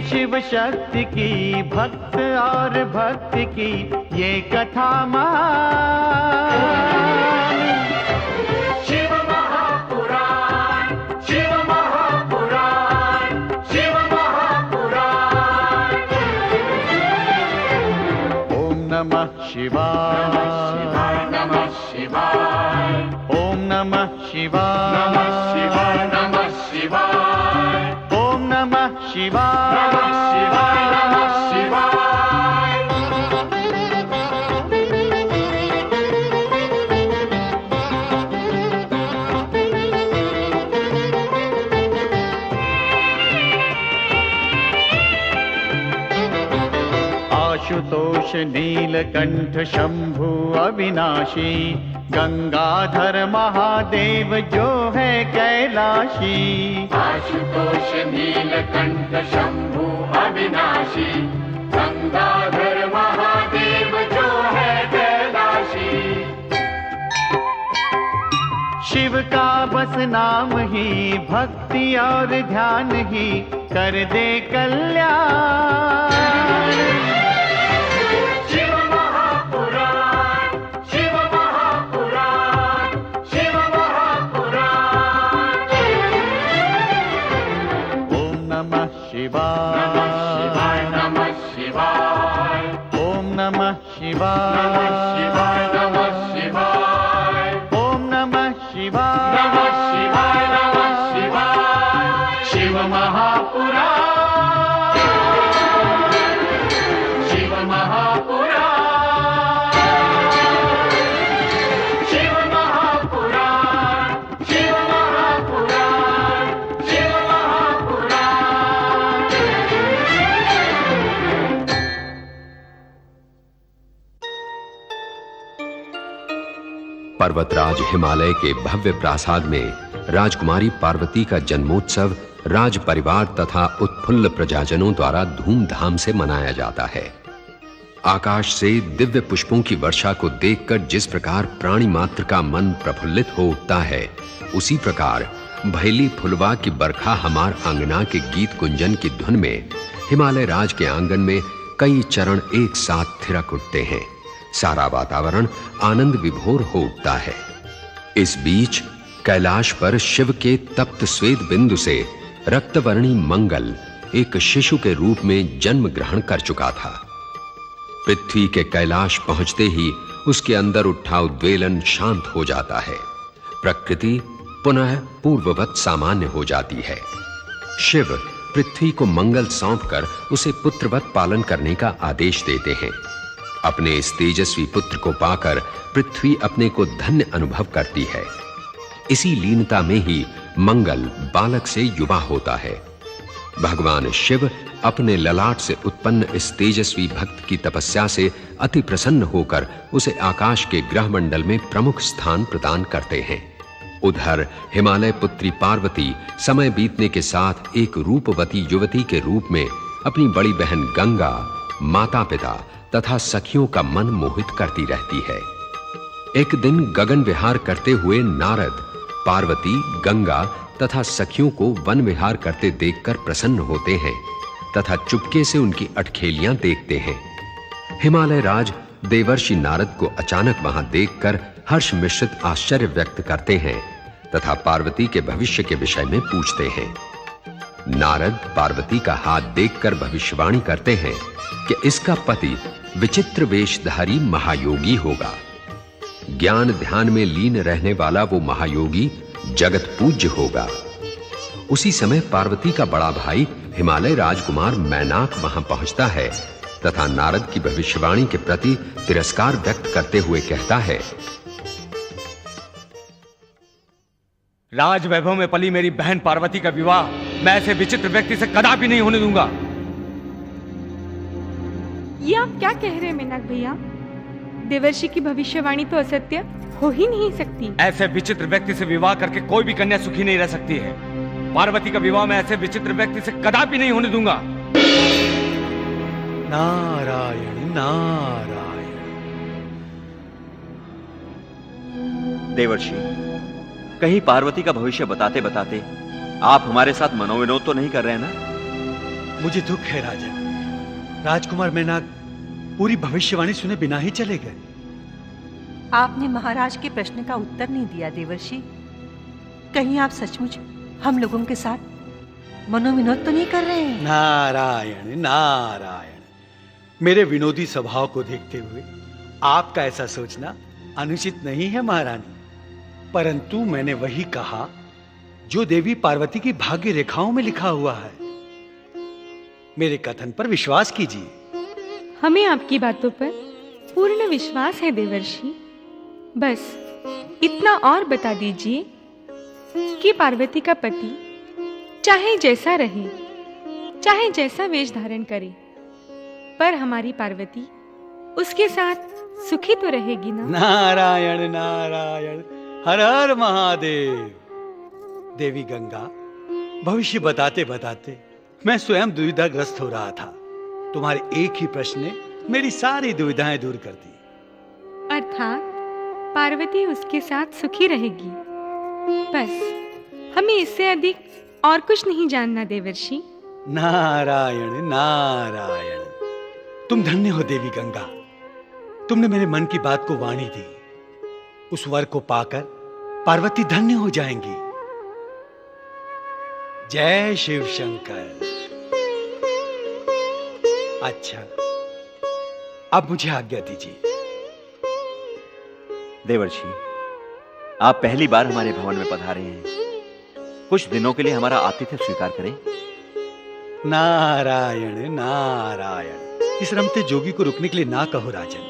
शिव शक्ति की भक्त और भक्ति की ये कथा महान। शिव महापुराण, शिव महापुराण, शिव महापुराण। ओम नमः शिवाय, नमः शिवाय, ओम नमः शिवाय, नमः शिवाय, नमः शिवाय, ओम नमः शिवाय, नमः शिवाय, नमः शिवाय। आशुतोष नीलकंठ शंभु अविनाशी, गंगाधर महादेव जो है कैलाशी। आशुतोष नीलकंठ शंभु अविनाशी, गंगाधर महादेव जो है कैलाशी। शिव का बस नाम ही भक्ति और ध्यान ही कर दे कल्याण। शिव महापुराण, शिव महापुराण, शिव महापुराण। ओम नमः शिवाय, नमः शिवाय, नमः शिवाय, ओम नमः शिवाय, नमः शिवाय, नमः शिवाय, ओम नमः शिवाय, नमः शिवाय, नमः शिवाय। शिव महापुराण, शिव महापुराण, शिव महापुराण, शिव महापुराण, शिव महापुराण। पर्वतराज हिमालय के भव्य प्रासाद में राजकुमारी पार्वती का जन्मोत्सव राज परिवार तथा उत्फुल्ल प्रजाजनों द्वारा धूमधाम से मनाया जाता है। आकाश से दिव्य पुष्पों की वर्षा को देखकर जिस प्रकार प्राणी मात्र का मन प्रफुल्लित हो उठता है, उसी प्रकार भैली फुलवा की बरखा हमार आंगना के गीत गुंजन की धुन में हिमालय राज के आंगन में कई चरण एक साथ थिरक उठते हैं। सारा वातावरण आनंद विभोर हो उठता है। इस बीच कैलाश पर शिव के तप्त श्वेत बिंदु से रक्तवर्णी मंगल एक शिशु के रूप में जन्म ग्रहण कर चुका था। पृथ्वी के कैलाश पहुंचते ही उसके अंदर उठा उद्वेलन शांत हो जाता है। प्रकृति पुनः पूर्ववत सामान्य हो जाती है। शिव पृथ्वी को मंगल सौंपकर उसे पुत्रवत पालन करने का आदेश देते हैं। अपने इस तेजस्वी पुत्र को पाकर पृथ्वी अपने को धन्य अनुभव करती है। इसी लीनता में ही मंगल बालक से युवा होता है। भगवान शिव अपने ललाट से उत्पन्न इस तेजस्वी भक्त की तपस्या से अति प्रसन्न होकर उसे आकाश के ग्रहमंडल में प्रमुख स्थान प्रदान करते हैं। उधर हिमालय पुत्री पार्वती समय बीतने के साथ एक रूपवती युवती के रूप में अपनी बड़ी बहन गंगा, माता पिता तथा सखियों का मन मोहित करती रहती है। एक दिन गगन विहार करते हुए नारद पार्वती, गंगा तथा सखियों को वन विहार करते देखकर प्रसन्न होते हैं तथा चुपके से उनकी अटखेलियां देखते हैं। हिमालय राज देवर्षि नारद को अचानक वहां देखकर हर्ष मिश्रित आश्चर्य व्यक्त करते हैं तथा पार्वती के भविष्य के विषय में पूछते हैं। नारद पार्वती का हाथ देखकर भविष्यवाणी करते हैं कि इसका पति विचित्र वेशधारी महायोगी होगा। ज्ञान ध्यान में लीन रहने वाला वो महायोगी जगत पूज्य होगा। उसी समय पार्वती का बड़ा भाई हिमालय राजकुमार मैनाक वहां पहुंचता है तथा नारद की भविष्यवाणी के प्रति तिरस्कार व्यक्त करते हुए कहता है, राज वैभव में पली मेरी बहन पार्वती का विवाह मैं ऐसे विचित्र व्यक्ति से कदापि नहीं होने दूंगा। ये आप क्या कह रहे हैं मेनाक भैया? देवर्षि की भविष्यवाणी तो असत्य हो ही नहीं सकती। ऐसे विचित्र व्यक्ति से विवाह करके कोई भी कन्या सुखी नहीं रह सकती है। पार्वती का विवाह मैं ऐसे विचित्र व्यक्ति से कदापि नहीं होने दूंगा। नारायण नारायण। देवर्षि, कहीं पार्वती का भविष्य बताते बताते आप हमारे साथ मनोविनोद तो नहीं कर रहे हैं ना? मुझे दुख है राजन, राजकुमार मेनाक पूरी भविष्यवाणी सुने बिना ही चले गए। आपने महाराज के प्रश्न का उत्तर नहीं दिया देवर्षि। कहीं आप सचमुच हम लोगों के साथ मनोविनोद तो नहीं कर रहे हैं? नारायण नारायण। मेरे विनोदी स्वभाव को देखते हुए आपका ऐसा सोचना अनुचित नहीं है महारानी, परंतु मैंने वही कहा जो देवी पार्वती की भाग्य रेखाओं में लिखा हुआ है। मेरे कथन पर विश्वास कीजिए। हमें आपकी बातों पर पूर्ण विश्वास है देवर्षि। बस इतना और बता दीजिए कि पार्वती का पति चाहे जैसा रहे, चाहे जैसा वेश धारण करे, पर हमारी पार्वती उसके साथ सुखी तो रहेगी ना? नारायण नारायण, हर हर महादेव। देवी गंगा, भविष्य बताते बताते मैं स्वयं दुविधाग्रस्त हो रहा था। तुम्हारे एक ही प्रश्न ने मेरी सारी दुविधाएं दूर कर दी। अर्थात पार्वती उसके साथ सुखी रहेगी। बस हमें इससे अधिक और कुछ नहीं जानना देवर्षि। नारायण नारायण। तुम धन्य हो देवी गंगा, तुमने मेरे मन की बात को वाणी दी। उस वर को पाकर पार्वती धन्य हो जाएंगी। जय शिव शंकर। अच्छा, अब मुझे आज्ञा दीजिए। देवर्षि, आप पहली बार हमारे भवन में पधारे हैं। कुछ दिनों के लिए हमारा आतिथ्य स्वीकार करें। नारायण नारायण। इस रमते जोगी को रुकने के लिए ना कहो राजन।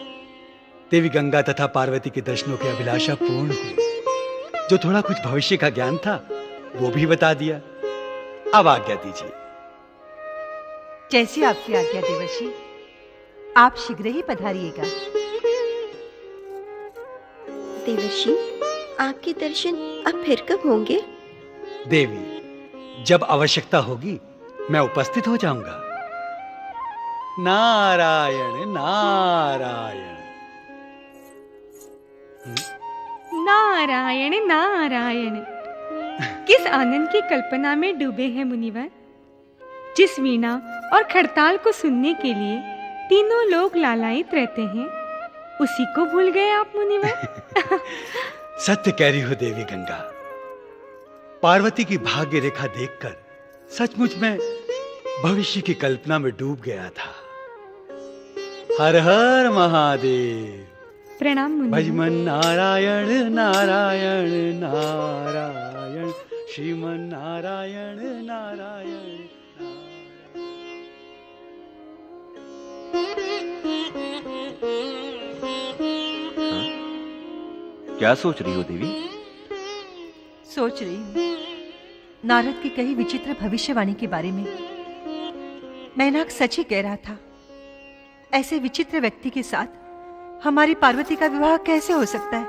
देवी गंगा तथा पार्वती के दर्शनों की अभिलाषा पूर्ण हुई। जो थोड़ा कुछ भविष्य का ज्ञान था वो भी बता दिया। अब आज्ञा दीजिए। जैसी आपकी आज्ञा देवर्षि। आप शीघ्र ही पधारिएगा। देवर्षि, आपके दर्शन अब फिर कब होंगे? देवी, जब आवश्यकता होगी मैं उपस्थित हो जाऊंगा। नारायण नारायण। नारायण नारायण। किस आनंद की कल्पना में डूबे हैं मुनिवर। जिस वीणा और खड़ताल को सुनने के लिए तीनों लोग लालायित रहते हैं, उसी को भूल गए आप मुनिवर। सत्य कह रही हो देवी गंगा। पार्वती की भाग्य रेखा देखकर सचमुच मैं भविष्य की कल्पना में डूब गया था। हर हर महादेव। प्रणाम मुनिवर। भजमन नारायण नारायण नारायण, श्रीमन नारायण नारायण। क्या सोच रही हो देवी? सोच रही हूँ नारद की कही विचित्र भविष्यवाणी के बारे में। मेनाक सच ही कह रहा था। ऐसे विचित्र व्यक्ति के साथ हमारी पार्वती का विवाह कैसे हो सकता है?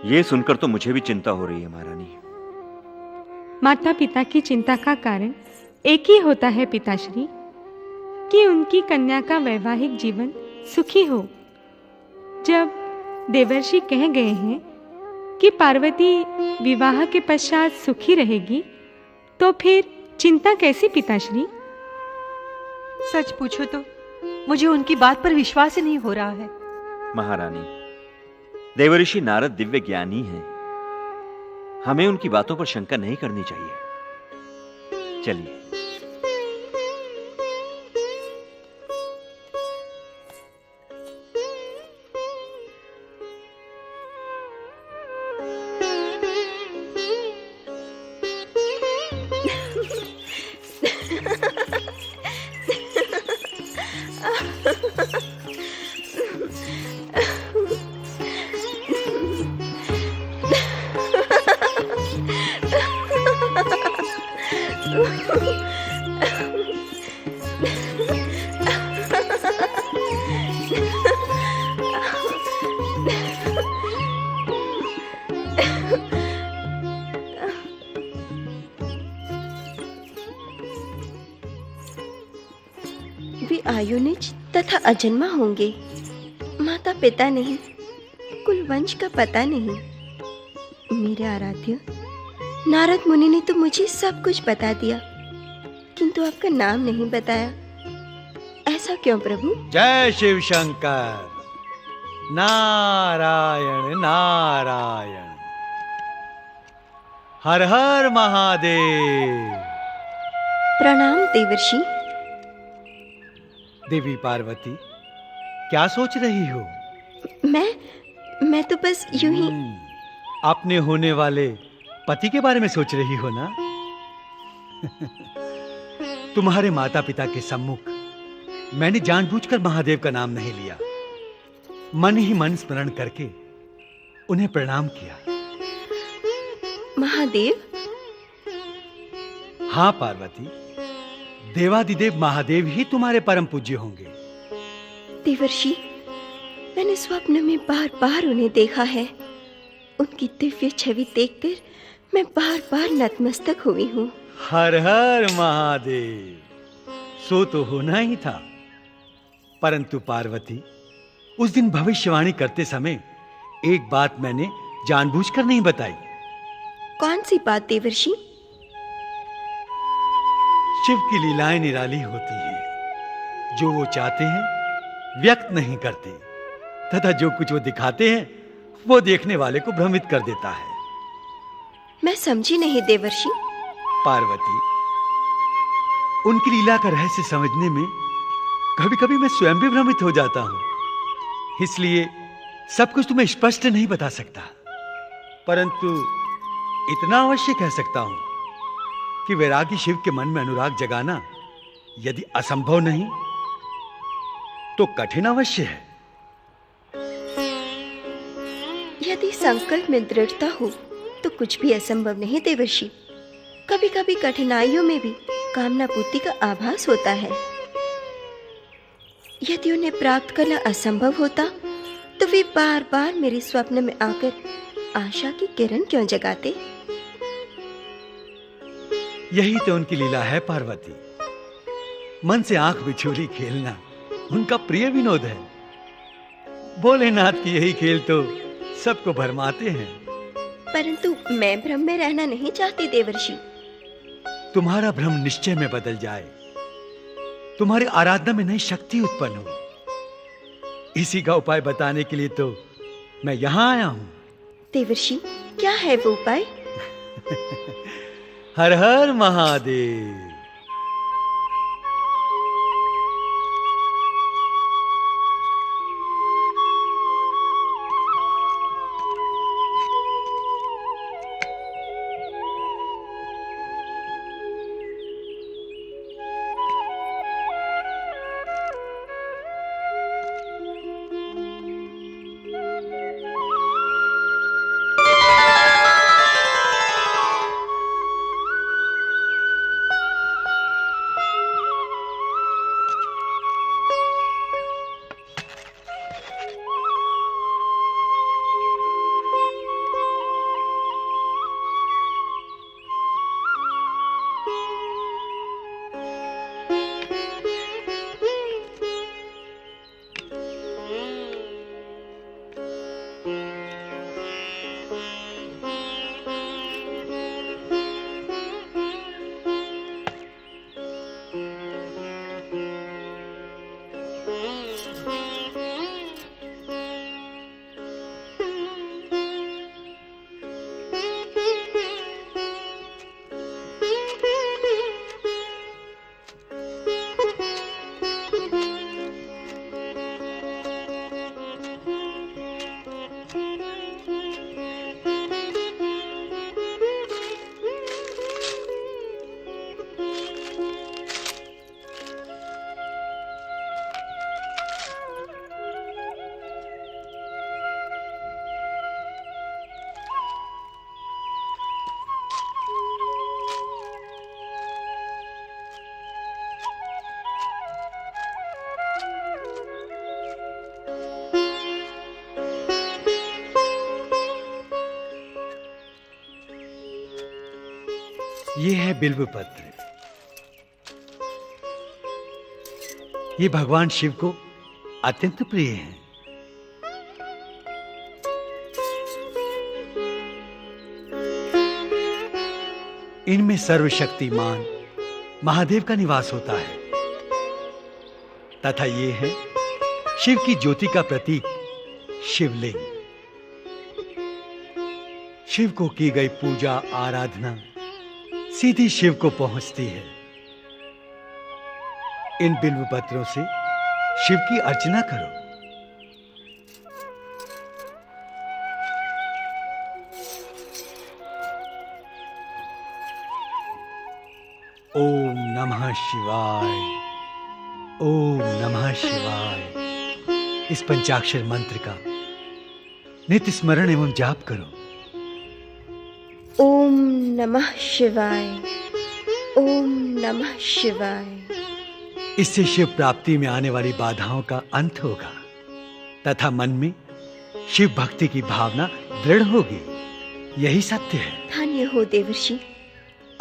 यह सुनकर तो मुझे भी चिंता हो रही है महारानी। माता पिता की चिंता का कारण एक ही होता है पिताश्री, कि उनकी कन्या का वैवाहिक जीवन सुखी हो। जब देवर्षि कह गए हैं कि पार्वती विवाह के पश्चात सुखी रहेगी, तो फिर चिंता कैसी पिताश्री? सच पूछो तो मुझे उनकी बात पर विश्वास ही नहीं हो रहा है। महारानी, देवर्षि नारद दिव्य ज्ञानी हैं। हमें उनकी बातों पर शंका नहीं करनी चाहिए। चलिए। वे आयुनिज तथा अजन्मा होंगे। माता पिता नहीं, कुल वंश का पता नहीं। मेरे आराध्य नारद मुनि ने तो मुझे सब कुछ बता दिया, किंतु आपका नाम नहीं बताया। ऐसा क्यों प्रभु? जय शिव शंकर। नारायण नारायण। हर हर महादेव। प्रणाम देवर्षि। देवी पार्वती, क्या सोच रही हो? मैं तो बस यूं ही। अपने होने वाले पति के बारे में सोच रही हो ना? तुम्हारे माता पिता के सम्मुख मैंने जानबूझकर महादेव का नाम नहीं लिया। मन ही मन स्मरण करके उन्हें प्रणाम किया। महादेव? हाँ पार्वती, देवादिदेव महादेव ही तुम्हारे परम पूज्य होंगे। देवर्षि, मैंने स्वप्न में बार बार उन्हें देखा है। उनकी दिव्य छवि देखकर मैं बार बार नतमस्तक हुई हूँ। हर हर महादेव। सो तो होना ही था, परंतु पार्वती, उस दिन भविष्यवाणी करते समय एक बात मैंने जानबूझकर नहीं बताई। कौन सी बात देवर्षि? शिव की लीलाएं निराली होती हैं। जो वो चाहते हैं व्यक्त नहीं करते, तथा जो कुछ वो दिखाते हैं वो देखने वाले को भ्रमित कर देता है। मैं समझी नहीं देवर्षि। पार्वती, उनकी लीला का रहस्य समझने में कभी कभी मैं स्वयं भी भ्रमित हो जाता हूं। इसलिए सब कुछ तुम्हें स्पष्ट नहीं बता सकता, परंतु इतना अवश्य कह सकता हूं कि वैरागी शिव के मन में अनुराग जगाना यदि असंभव नहीं तो कठिन अवश्य है। यदि संकल्प में दृढ़ता हो तो कुछ भी असंभव नहीं देवर्षि। कभी कभी कठिनाइयों में भी कामना पूर्ति का आभास होता है। यदि उन्हें प्राप्त करना असंभव होता तो वे बार बार मेरे स्वप्न में आकर आशा की किरण क्यों जगाते? यही तो उनकी लीला है पार्वती। मन से आंख बिछोली खेलना उनका प्रिय विनोद है। भोलेनाथ की यही खेल तो सबको भरमाते हैं। परंतु मैं भ्रम में रहना नहीं चाहती देवर्षि। तुम्हारा भ्रम निश्चय में बदल जाए, तुम्हारी आराधना में नई शक्ति उत्पन्न हो, इसी का उपाय बताने के लिए तो मैं यहां आया हूं। देवर्षि, क्या है वो उपाय? हर हर महादेव। ये है बिल्व पत्र। ये भगवान शिव को अत्यंत प्रिय हैं। इनमें सर्वशक्तिमान महादेव का निवास होता है तथा ये है शिव की ज्योति का प्रतीक शिवलिंग। शिव को की गई पूजा आराधना सीधी शिव को पहुंचती है। इन बिल्व पत्रों से शिव की अर्चना करो। ओम नमः शिवाय, ओम नमः शिवाय। इस पंचाक्षर मंत्र का नित्य स्मरण एवं जाप करो। ओम नमः शिवाय, ओम नमः शिवाय। इससे शिव प्राप्ति में आने वाली बाधाओं का अंत होगा तथा मन में शिव भक्ति की भावना दृढ़ होगी। यही सत्य है। धन्य हो देवर्षि,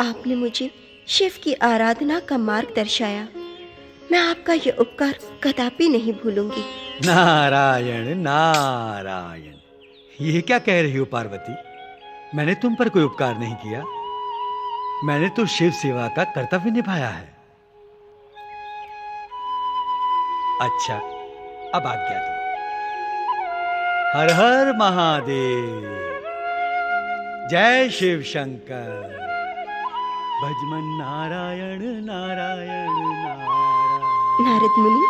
आपने मुझे शिव की आराधना का मार्ग दर्शाया। मैं आपका यह उपकार कदापि नहीं भूलूंगी। नारायण नारायण। ये क्या कह रही हो पार्वती? मैंने तुम पर कोई उपकार नहीं किया। मैंने तो शिव सेवा का कर्तव्य निभाया है। अच्छा, अब आज्ञा दो। हर हर महादेव, जय शिव शंकर। भजमन नारायण नारायण नारायण। नारद मुनि,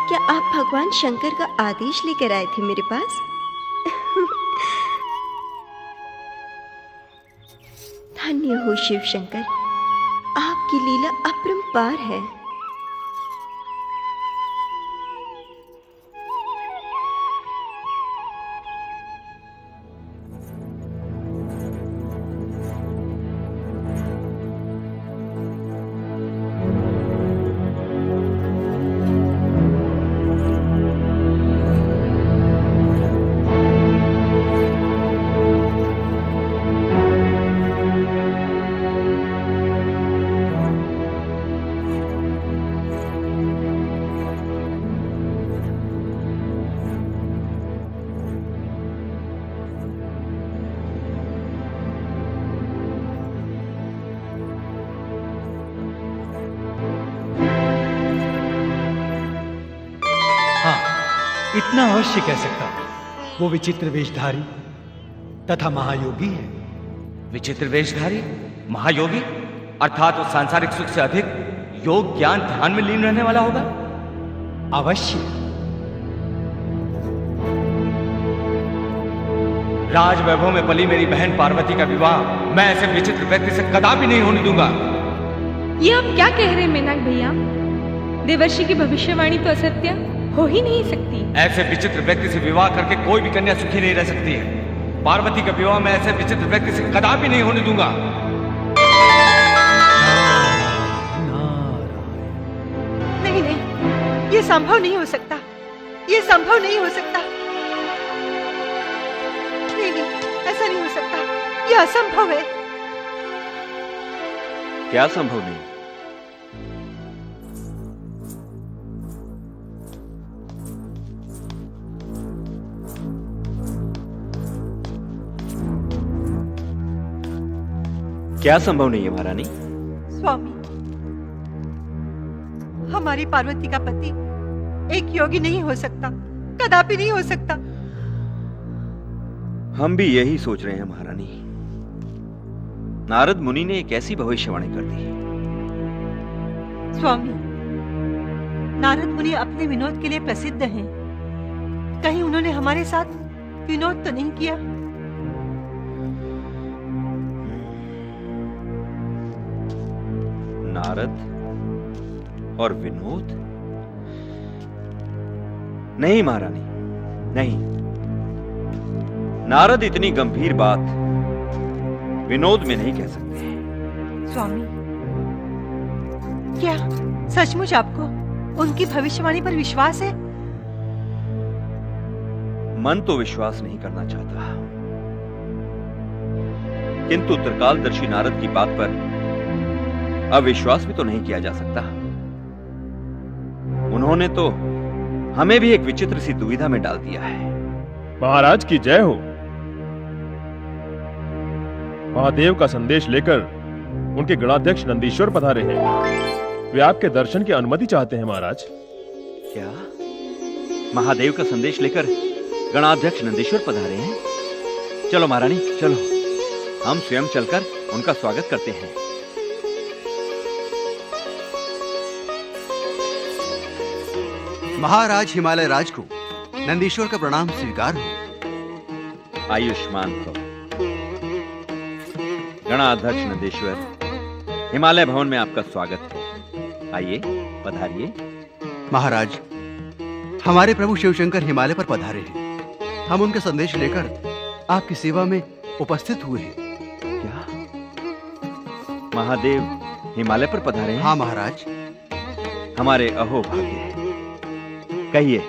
क्या आप भगवान शंकर का आदेश लेकर आए थे मेरे पास? धन्य हो शिव शंकर, आपकी लीला अपरंपार है। इतना अवश्य कह सकता हूं, वो विचित्र वेशधारी तथा महायोगी है। विचित्र वेशधारी, महायोगी, अर्थात उस सांसारिक सुख से अधिक योग ज्ञान ध्यान में लीन रहने वाला होगा। अवश्य। राज वैभव में पली मेरी बहन पार्वती का विवाह मैं ऐसे विचित्र व्यक्ति से कदापि नहीं होने दूंगा। ये आप क्या कह रहे हैं मेनाक भैया? देवर्षि की भविष्यवाणी तो असत्य हो ही नहीं सकती। ऐसे विचित्र व्यक्ति से विवाह करके कोई भी कन्या सुखी नहीं रह सकती है। पार्वती का विवाह मैं ऐसे विचित्र व्यक्ति से कदापि नहीं होने दूंगा। नहीं नहीं, ये संभव नहीं हो सकता। ये संभव नहीं हो सकता। नहीं नहीं, ऐसा नहीं हो सकता। ये असंभव है। क्या संभव नहीं? क्या संभव नहीं है महारानी? स्वामी, हमारी पार्वती का पति एक योगी नहीं हो सकता, कदापि नहीं हो सकता। हम भी यही सोच रहे हैं महारानी। नारद मुनि ने एक ऐसी भविष्यवाणी कर दी। स्वामी, नारद मुनि अपने विनोद के लिए प्रसिद्ध हैं। कहीं उन्होंने हमारे साथ विनोद तो नहीं किया? नारद और विनोद? नहीं महारानी, नहीं। नारद इतनी गंभीर बात विनोद में नहीं कह सकते। स्वामी, क्या सचमुच आपको उनकी भविष्यवाणी पर विश्वास है? मन तो विश्वास नहीं करना चाहता, किंतु त्रिकालदर्शी नारद की बात पर अविश्वास भी तो नहीं किया जा सकता। उन्होंने तो हमें भी एक विचित्र सी दुविधा में डाल दिया है। महाराज की जय हो। महादेव का संदेश लेकर उनके गणाध्यक्ष नंदीश्वर पधारे हैं। वे आपके दर्शन की अनुमति चाहते हैं महाराज। क्या महादेव का संदेश लेकर गणाध्यक्ष नंदीश्वर पधारे हैं? चलो महारानी चलो, हम स्वयं चलकर उनका स्वागत करते हैं। महाराज हिमालय राज को नंदीश्वर का प्रणाम स्वीकार हो। आयुष्मान भव। गणाध्यक्ष नंदीश्वर, हिमालय भवन में आपका स्वागत है। आइए पधारिए। महाराज, हमारे प्रभु शिवशंकर हिमालय पर पधारे हैं। हम उनका संदेश लेकर आपकी सेवा में उपस्थित हुए हैं। क्या महादेव हिमालय पर पधारे हैं? हाँ महाराज। हमारे अहो भाग्य है। कहिए,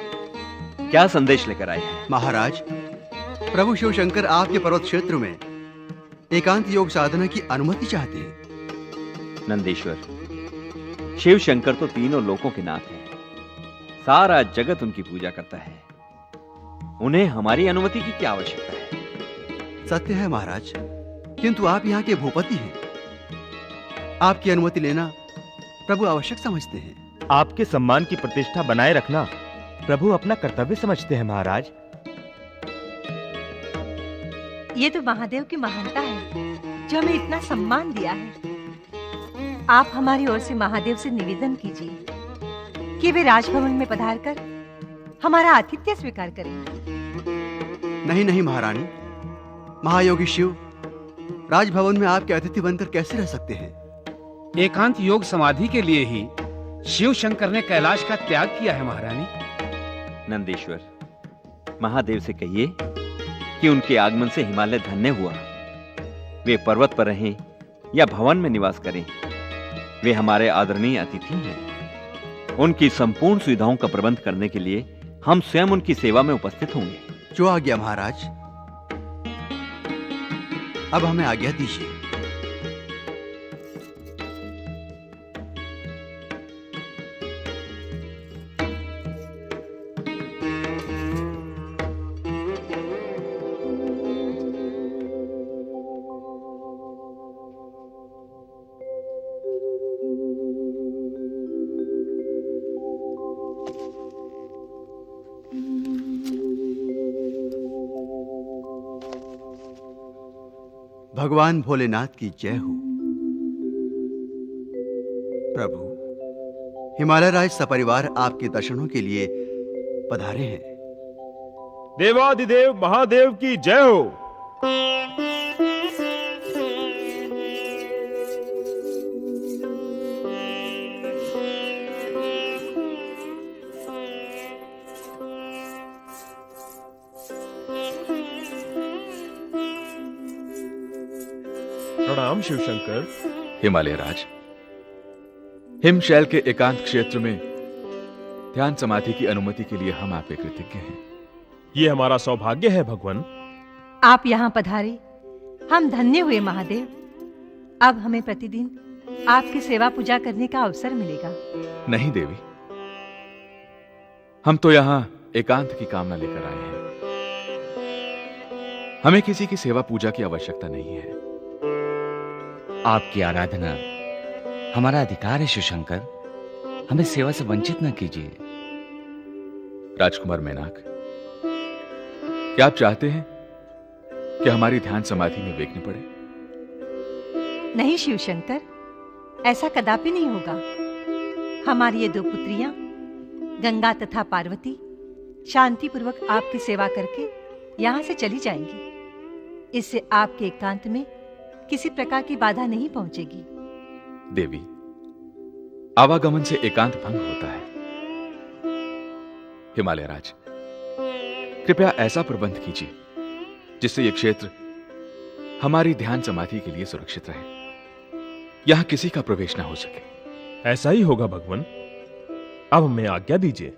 क्या संदेश लेकर आए हैं? महाराज, प्रभु शिवशंकर आपके पर्वत क्षेत्र में एकांत योग साधना की अनुमति चाहते हैं। नंदीश्वर, शिव शंकर तो तीनों लोकों के नाथ हैं। सारा जगत उनकी पूजा करता है। उन्हें हमारी अनुमति की क्या आवश्यकता है? सत्य है महाराज, किंतु आप यहाँ के भूपति हैं। आपकी अनुमति लेना प्रभु आवश्यक समझते हैं। आपके सम्मान की प्रतिष्ठा बनाए रखना प्रभु अपना कर्तव्य समझते हैं महाराज। ये तो महादेव की महानता है जो हमें इतना सम्मान दिया है। आप हमारी ओर से महादेव से निवेदन कीजिए कि वे राजभवन में पधारकर हमारा आतिथ्य स्वीकार करें। नहीं नहीं महारानी, महायोगी शिव राजभवन में आपके अतिथि बनकर कैसे रह सकते हैं? एकांत योग समाधि के लिए ही शिव शंकर ने कैलाश का त्याग किया है महारानी। नंदीश्वर, महादेव से कहिए कि उनके आगमन से हिमालय धन्य हुआ। वे पर्वत पर रहें या भवन में निवास करें, वे हमारे आदरणीय अतिथि हैं। उनकी संपूर्ण सुविधाओं का प्रबंध करने के लिए हम स्वयं उनकी सेवा में उपस्थित होंगे। जो आज्ञा महाराज। अब हमें आज्ञा दीजिए। भगवान भोलेनाथ की जय हो। प्रभु, हिमालय राज सपरिवार आपके दर्शनों के लिए पधारे हैं। देवाधिदेव महादेव की जय हो। प्रणाम शिवशंकर। हिमालय राज, हिमशैल के एकांत क्षेत्र में ध्यान समाधि की अनुमति के लिए हम आपके कृतज्ञ हैं। ये हमारा सौभाग्य है भगवान। आप यहाँ पधारे, हम धन्य हुए महादेव। अब हमें प्रतिदिन आपकी सेवा पूजा करने का अवसर मिलेगा। नहीं देवी, हम तो यहाँ एकांत की कामना लेकर आए हैं। हमें किसी की सेवा पूजा की आवश्यकता नहीं है। आपकी आराधना हमारा अधिकार है शिवशंकर, हमें सेवा से वंचित न कीजिए। राजकुमार मैनाक, क्या आप चाहते हैं कि हमारी ध्यान समाधि में विघ्न पड़े? नहीं शिवशंकर, ऐसा कदापि नहीं होगा। हमारी ये दो पुत्रियां गंगा तथा पार्वती शांतिपूर्वक आपकी सेवा करके यहां से चली जाएंगी। इससे आपके एकांत में किसी प्रकार की बाधा नहीं पहुंचेगी। देवी, आवागमन से एकांत भंग होता है। हिमालय राज, कृपया ऐसा प्रबंध कीजिए जिससे यह क्षेत्र हमारी ध्यान समाधि के लिए सुरक्षित रहे। यहां किसी का प्रवेश ना हो सके। ऐसा ही होगा भगवान। अब हमें आज्ञा दीजिए।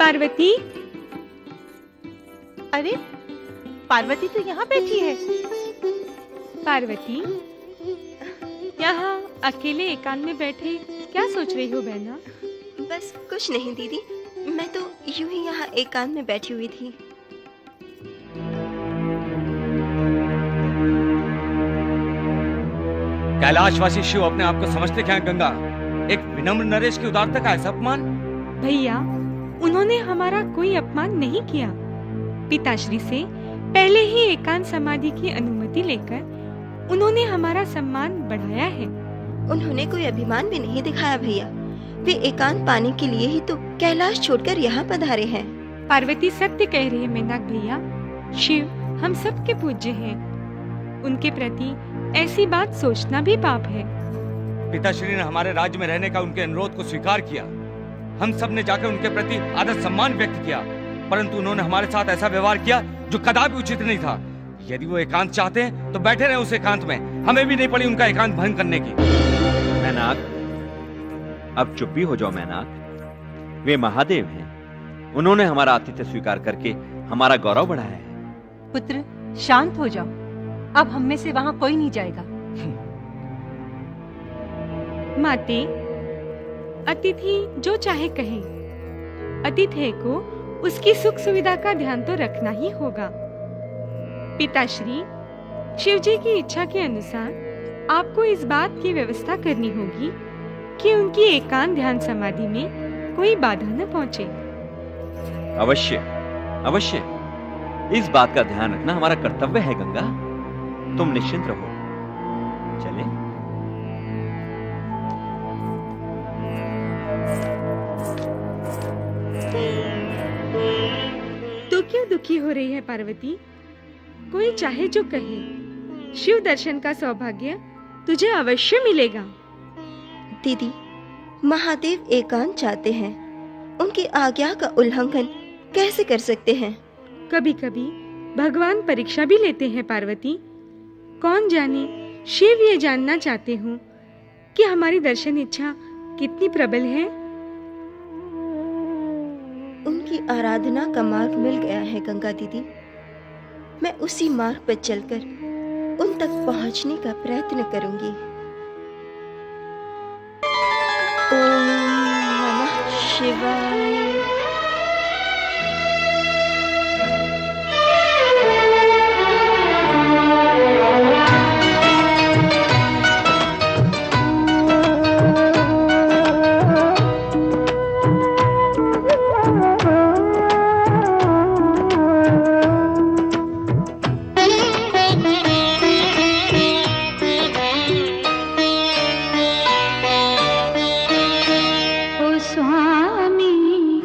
पार्वती। अरे पार्वती तो यहाँ बैठी है। पार्वती, यहाँ अकेले एकांत में बैठे क्या सोच रही हो बहना? बस कुछ नहीं दीदी, मैं तो यूं ही यहाँ एकांत में बैठी हुई थी। कैलाशवासी शिव अपने आप को समझते क्या हैं गंगा? एक विनम्र नरेश की उदारता का ऐसा अपमान? भैया, उन्होंने हमारा कोई अपमान नहीं किया। पिताश्री से पहले ही एकांत समाधि की अनुमति लेकर उन्होंने हमारा सम्मान बढ़ाया है। उन्होंने कोई अभिमान भी नहीं दिखाया भैया। वे एकांत पाने के लिए ही तो कैलाश छोड़कर यहाँ पधारे हैं। पार्वती सत्य कह रही है मेनाक भैया। शिव हम सबके पूज्य हैं। उनके प्रति ऐसी बात सोचना भी पाप है। पिताश्री ने हमारे राज्य में रहने का उनके अनुरोध को स्वीकार किया। हम सब ने जाकर उनके प्रति आदर सम्मान व्यक्त किया, परंतु उन्होंने हमारे साथ ऐसा व्यवहार किया जो कदापि उचित नहीं था। यदि वो एकांत चाहते हैं तो बैठे रहे उस एकांत में, हमें भी नहीं पड़ी उनका एकांत भंग करने की। मैनाक, अब चुप भी हो जाओ मैनाक। वे महादेव हैं। उन्होंने हमारा आतिथ्य स्वीकार करके हमारा गौरव बढ़ाया है। पुत्र शांत हो जाओ, अब हम में से वहां कोई नहीं जाएगा। माते, अतिथि जो चाहे कहे, अतिथि को उसकी सुख सुविधा का ध्यान तो रखना ही होगा। पिताश्री, शिवजी की इच्छा के अनुसार आपको इस बात की व्यवस्था करनी होगी कि उनकी एकांत ध्यान समाधि में कोई बाधा न पहुंचे। अवश्य अवश्य, इस बात का ध्यान रखना हमारा कर्तव्य है गंगा। तुम निश्चिंत रहो। चले। तो क्यों दुखी हो रही है पार्वती? कोई चाहे जो कहे, शिव दर्शन का सौभाग्य तुझे अवश्य मिलेगा। दीदी, महादेव एकांत चाहते हैं, उनकी आज्ञा का उल्लंघन कैसे कर सकते हैं? कभी कभी भगवान परीक्षा भी लेते हैं पार्वती। कौन जाने शिव ये जानना चाहते हो कि हमारी दर्शन इच्छा कितनी प्रबल है। उनकी आराधना का मार्ग मिल गया है गंगा दीदी। मैं उसी मार्ग पर चलकर उन तक पहुंचने का प्रयत्न करूंगी। ओम नमः शिवाय। स्वामी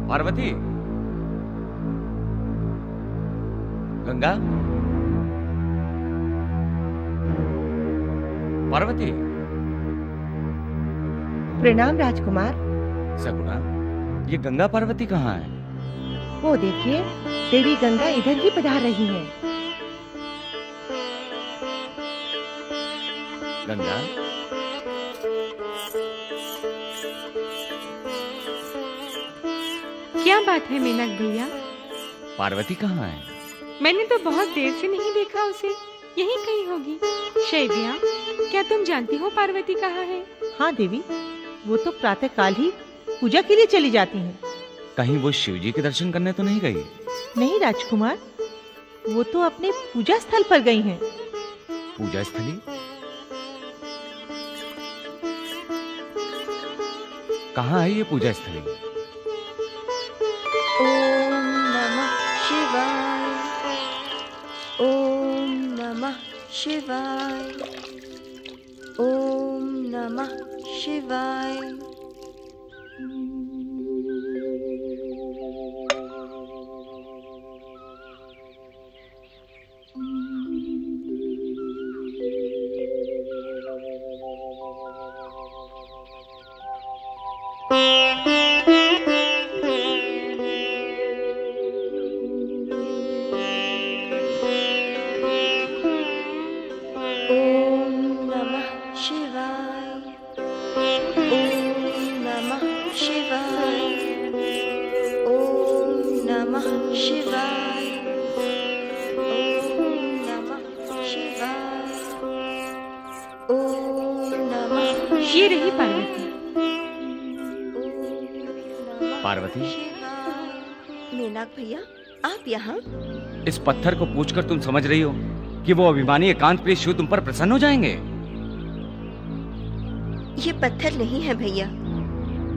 पार्वती, गंगा, पार्वती। प्रणाम राजकुमार। सगुणा, ये गंगा पार्वती कहाँ है? वो देखिए, देवी गंगा इधर ही पधार रही हैं। गंगा, क्या बात है मेनक भैया? पार्वती कहाँ है? मैंने तो बहुत देर से नहीं देखा उसे। यहीं कहीं होगी। शैव्या, क्या तुम जानती हो पार्वती कहाँ है? हाँ देवी, वो तो प्रातः काल ही पूजा के लिए चली जाती हैं। कहीं वो शिव जी के दर्शन करने तो नहीं गई? नहीं राजकुमार, वो तो अपने पूजा स्थल पर गई हैं। पूजा स्थली? कहाँ है ये पूजा स्थली? ओम नमः शिवाय। ओम नमः शिवाय। ओम नमः शिवाय। ये रही पार्वती। पार्वती, मेनाक भैया, आप यहाँ? इस पत्थर को पूछकर तुम समझ रही हो कि वो अभिमानी एकांत प्रिय शिव तुम पर प्रसन्न हो जाएंगे? ये पत्थर नहीं है भैया।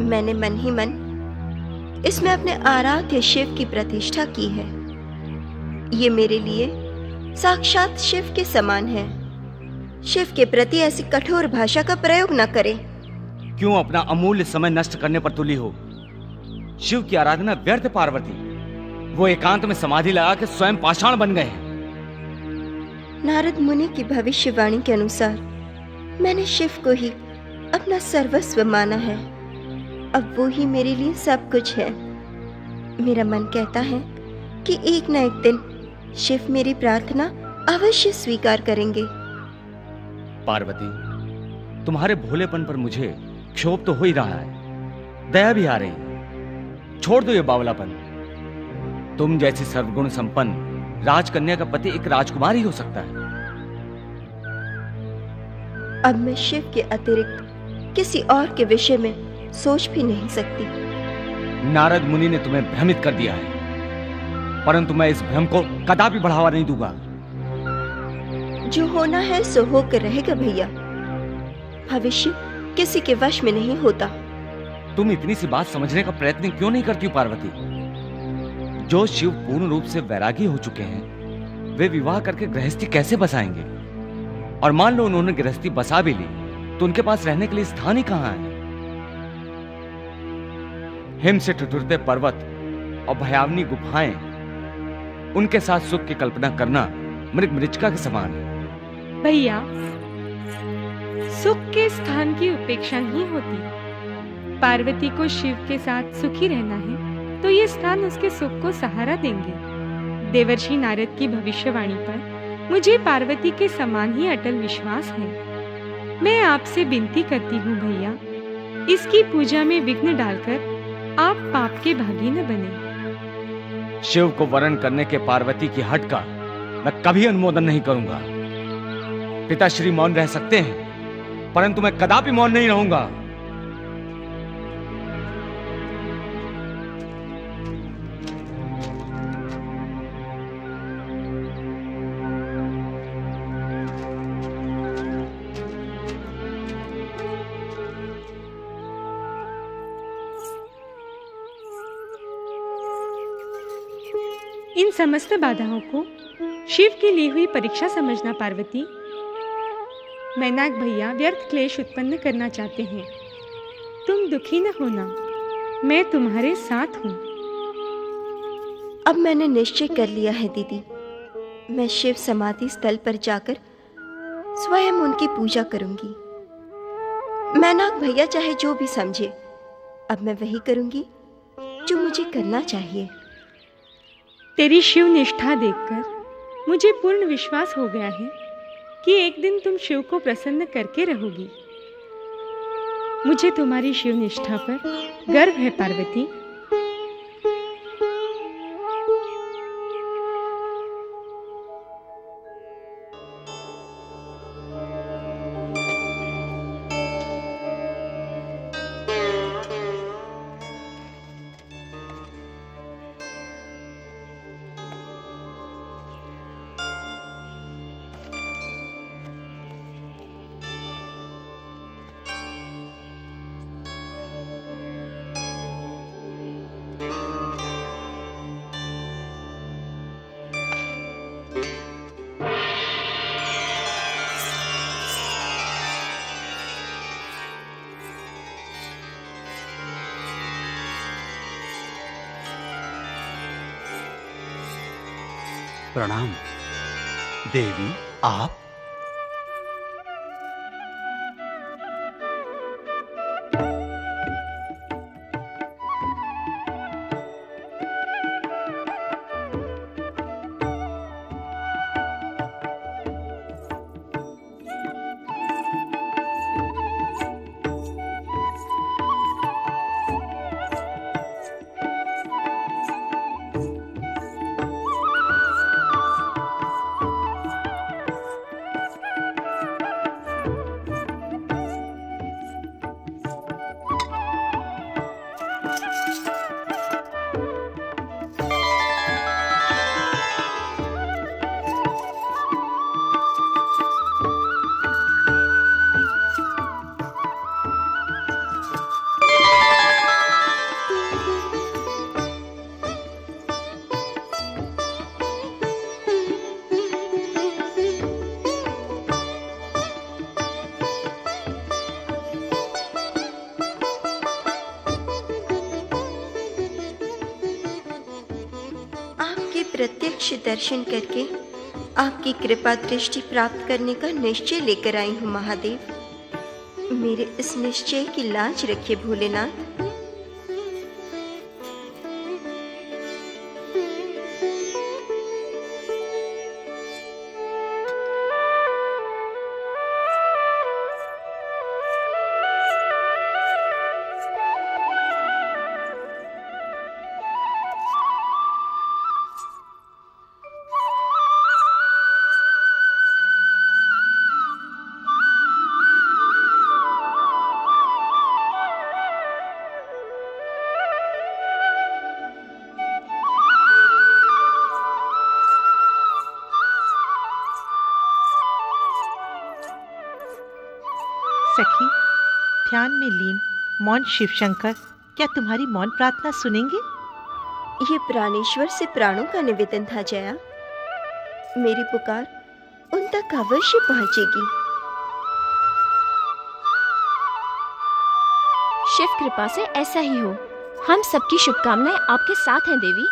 मैंने मन ही मन इसमें अपने आराध्य शिव की प्रतिष्ठा की है। ये मेरे लिए साक्षात शिव के समान है। शिव के प्रति ऐसी कठोर भाषा का प्रयोग न करें। क्यों अपना अमूल्य समय नष्ट करने पर तुली हो? शिव की आराधना व्यर्थ पार्वती। वो एकांत में समाधि लगा के स्वयं पाषाण बन गए हैं। नारद मुनि की भविष्यवाणी के अनुसार मैंने शिव को ही अपना सर्वस्व माना है। अब वो ही मेरे लिए सब कुछ है। मेरा मन कहता है कि एक न एक दिन शिव मेरी प्रार्थना अवश्य स्वीकार करेंगे। पार्वती, तुम्हारे भोलेपन पर मुझे क्षोभ तो हो ही रहा है, दया भी आ रही। छोड़ दो ये बावलापन। तुम जैसी सर्वगुण संपन्न राजकन्या का पति एक राजकुमार ही हो सकता है। अब मैं शिव के अतिरिक्त किसी और के विषय में सोच भी नहीं सकती। नारद मुनि ने तुम्हें भ्रमित कर दिया है, परंतु मैं इस भ्रम को कदापि बढ़ावा नहीं दूंगा। जो होना है सो होकर रहेगा भैया। भविष्य किसी के वश में नहीं होता। तुम इतनी सी बात समझने का प्रयत्न क्यों नहीं करती हो पार्वती? जो शिव पूर्ण रूप से वैरागी हो चुके हैं, वे विवाह करके गृहस्थी कैसे बसाएंगे? और मान लो उन्होंने गृहस्थी बसा भी ली, तो उनके पास रहने के लिए स्थान ही कहां है? हिम से ठिठुरते पर्वत और भयावनी गुफाएं, उनके साथ सुख की कल्पना करना मृग मृचिका के समान है। भैया, सुख के स्थान की उपेक्षा नहीं होती। पार्वती को शिव के साथ सुखी रहना है तो ये स्थान उसके सुख को सहारा देंगे। देवर्षि नारद की भविष्यवाणी पर मुझे पार्वती के समान ही अटल विश्वास है। मैं आपसे विनती करती हूँ भैया, इसकी पूजा में विघ्न डालकर आप पाप के भागी न बने। शिव को वरण करने के पार्वती की हट का मैं कभी अनुमोदन नहीं करूंगा। पिताश्री मौन रह सकते हैं, परंतु मैं कदापि मौन नहीं रहूंगा। इन समस्त बाधाओं को शिव की ली हुई परीक्षा समझना पार्वती। मैनाक भैया व्यर्थ क्लेश उत्पन्न करना चाहते हैं। तुम दुखी न होना, मैं तुम्हारे साथ हूँ। अब मैंने निश्चय कर लिया है दीदी, मैं शिव समाधि स्थल पर जाकर स्वयं उनकी पूजा करूंगी। मैनाक भैया चाहे जो भी समझे, अब मैं वही करूंगी जो मुझे करना चाहिए। तेरी शिव निष्ठा देखकर मुझे पूर्ण विश्वास हो गया है कि एक दिन तुम शिव को प्रसन्न करके रहोगी। मुझे तुम्हारी शिव निष्ठा पर गर्व है पार्वती। प्रणाम देवी। आप प्रत्यक्ष दर्शन करके आपकी कृपा दृष्टि प्राप्त करने का निश्चय लेकर आई हूँ महादेव। मेरे इस निश्चय की लाज रखिए भोलेनाथ। सखी, ध्यान में लीन मौन शिवशंकर क्या तुम्हारी मौन प्रार्थना सुनेंगे? ये प्राणेश्वर से प्राणों का निवेदन था जया। मेरी पुकार उन तक अवश्य पहुंचेगी। शिव कृपा से ऐसा ही हो। हम सबकी शुभकामनाएं आपके साथ हैं देवी।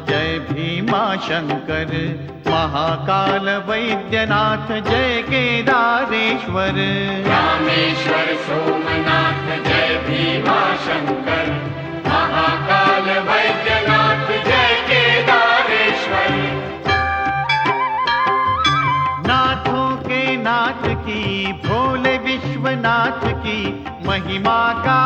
जय भीमा शंकर, महाकाल वैद्यनाथ जय केदारेश्वर। रामेश्वर सोमनाथ जय भीमा शंकर, महाकाल वैद्यनाथ जय केदारेश्वर। नाथों के नाथ की, भोले विश्वनाथ की महिमा का